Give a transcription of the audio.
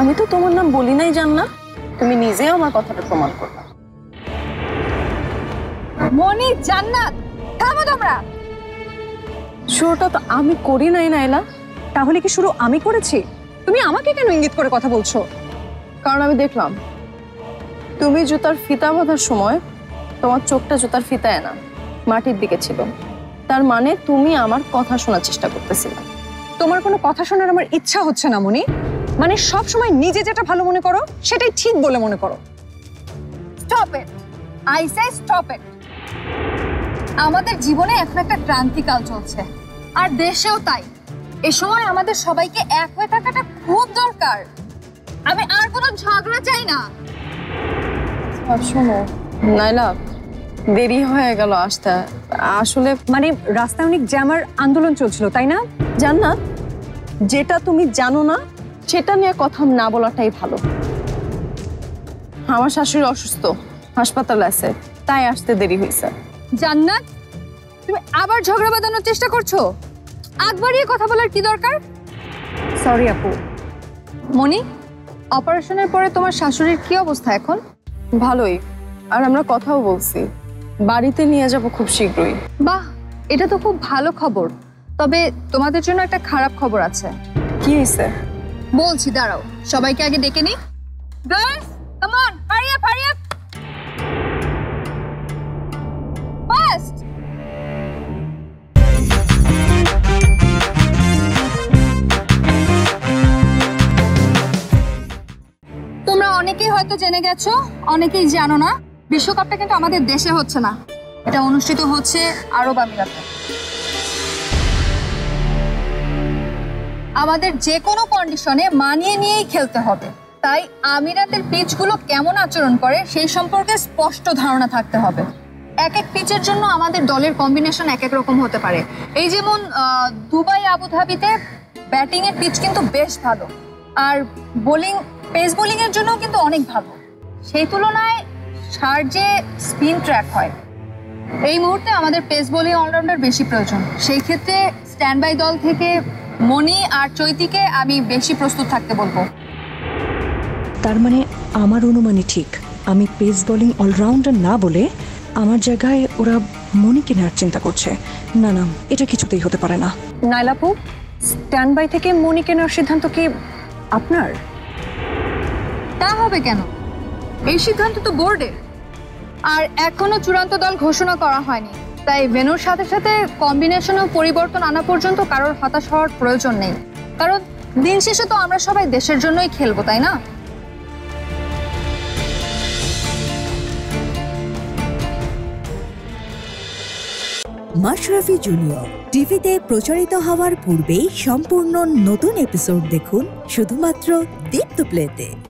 আমি তো তোমার নাম বলি নাই জান্নাত, তুমি নিজেও আমার কথাটা প্রমাণ করবে। মনি, জান্নাত, থামো তোমরা। শুরুটা তো আমি করি নাই নাইলা। তাহলে কি শুরু আমি করেছি? তুমি আমাকে কেন ইঙ্গিত করে কথা বলছো? কারণ আমি দেখলাম তুমি জুতার ফিতা বাঁধার সময় তোমার চোখটা জুতার ফিতায় না, মাটির দিকে ছিল। তার মানে তুমি আমার কথা শোনার চেষ্টা করতেছিলে। তোমার কোনো কথা শোনার আমার ইচ্ছা হচ্ছে না মনি। মানে সব সময় নিজে যেটা ভালো মনে করো সেটাই ঠিক বলে মনে করো। Stop it, I say stop it. আমাদের জীবনে এখন একটা ক্রান্তিকাল চলছে, আর দেশেও তাই। এই সময় আমাদের সবাইকে এক হয়ে থাকাটা খুব দরকার। আমি আর কোনো ঝগড়া চাই না। শোনো নাইলা, দেরি হয়ে গেল আসতে। আসলে মানে রাস্তায় অনেক জ্যামার আন্দোলন চলছিল, তাই না? জান্নাত, যেটা তুমি জানো না সেটা নিয়ে কথা না বলাটাই ভালো। আমার শাশুড়ি অসুস্থ, হাসপাতালে আছে, তাই আসতে দেরি হয়েছে। জান্নাত, তুমি আবার ঝগড়া বাঁধানোর চেষ্টা করছো। আগ বাড়িয়ে কথা বলার কি দরকার? সরি আপু। মনি, অপারেশনের পরে তোমার শাশুড়ির কি অবস্থা এখন? ভালোই, আর আমরা কথাও বলছি, বাড়িতে নিয়ে যাব খুব শীঘ্রই। বাহ, এটা তো খুব ভালো খবর। তবে তোমাদের জন্য একটা খারাপ খবর আছে। কি হয়েছে? বলছি, দাঁড়াও, সবাইকে আগে ডেকে নি। Girls, come on, hurry up, hurry up. Fast. তোমরা অনেকেই হয়তো জেনে গেছো, অনেকেই জানো না, বিশ্বকাপটা কিন্তু আমাদের দেশে হচ্ছে না, এটা অনুষ্ঠিত হচ্ছে আরব আমিরাতে। আমাদের যে কোনো কন্ডিশনে মানিয়ে নিয়েই খেলতে হবে। তাই আমিরাতের পিচগুলো কেমন আচরণ করে সেই সম্পর্কে স্পষ্ট ধারণা থাকতে হবে। এক এক পিচের জন্য আমাদের দলের কম্বিনেশন এক এক রকম হতে পারে। এই যেমন দুবাই, আবুধাবিতে ব্যাটিং এর পিচ কিন্তু বেশ ভালো, আর বোলিং, পেস বোলিং এর জন্য কিন্তু অনেক ভালো। সেই তুলনায় শারজে স্পিন ট্র্যাক হয়। এই মুহূর্তে আমাদের পেস বোলিং অলরাউন্ডার বেশি প্রয়োজন। সেই ক্ষেত্রে স্ট্যান্ড বাই দল থেকে মনি আর চৈতিকে আমি বেশি প্রস্তুত থাকতে বলবো। তার মানে আমার অনুমানই ঠিক, আমি পেস বোলিং অলরাউন্ডার না বলে আমার জায়গায় ওরা মনিকে নেওয়ার চিন্তা করছে। না না, এটা কিছুতেই হতে পারে না। নাইলাপু, স্ট্যান্ড বাই থেকে মনিকে নেওয়ার সিদ্ধান্ত কি আপনার? তা হবে কেন? এই সিদ্ধান্ত তো বোর্ডের, আর এখনো চূড়ান্ত দল ঘোষণা করা হয়নি। তাই ভেন্যুর সাথে সাথে কম্বিনেশনেও পরিবর্তন আনা পর্যন্ত কারোর হতাশ হওয়ার প্রয়োজন নেই। কারণ দিন শেষে তো আমরা সবাই দেশের জন্যই খেলবো, তাই না? মাশরাফি জুনিয়র টিভিতে প্রচারিত হওয়ার পূর্বেই সম্পূর্ণ নতুন এপিসোড দেখুন শুধুমাত্র দীপ্ত প্লেতে।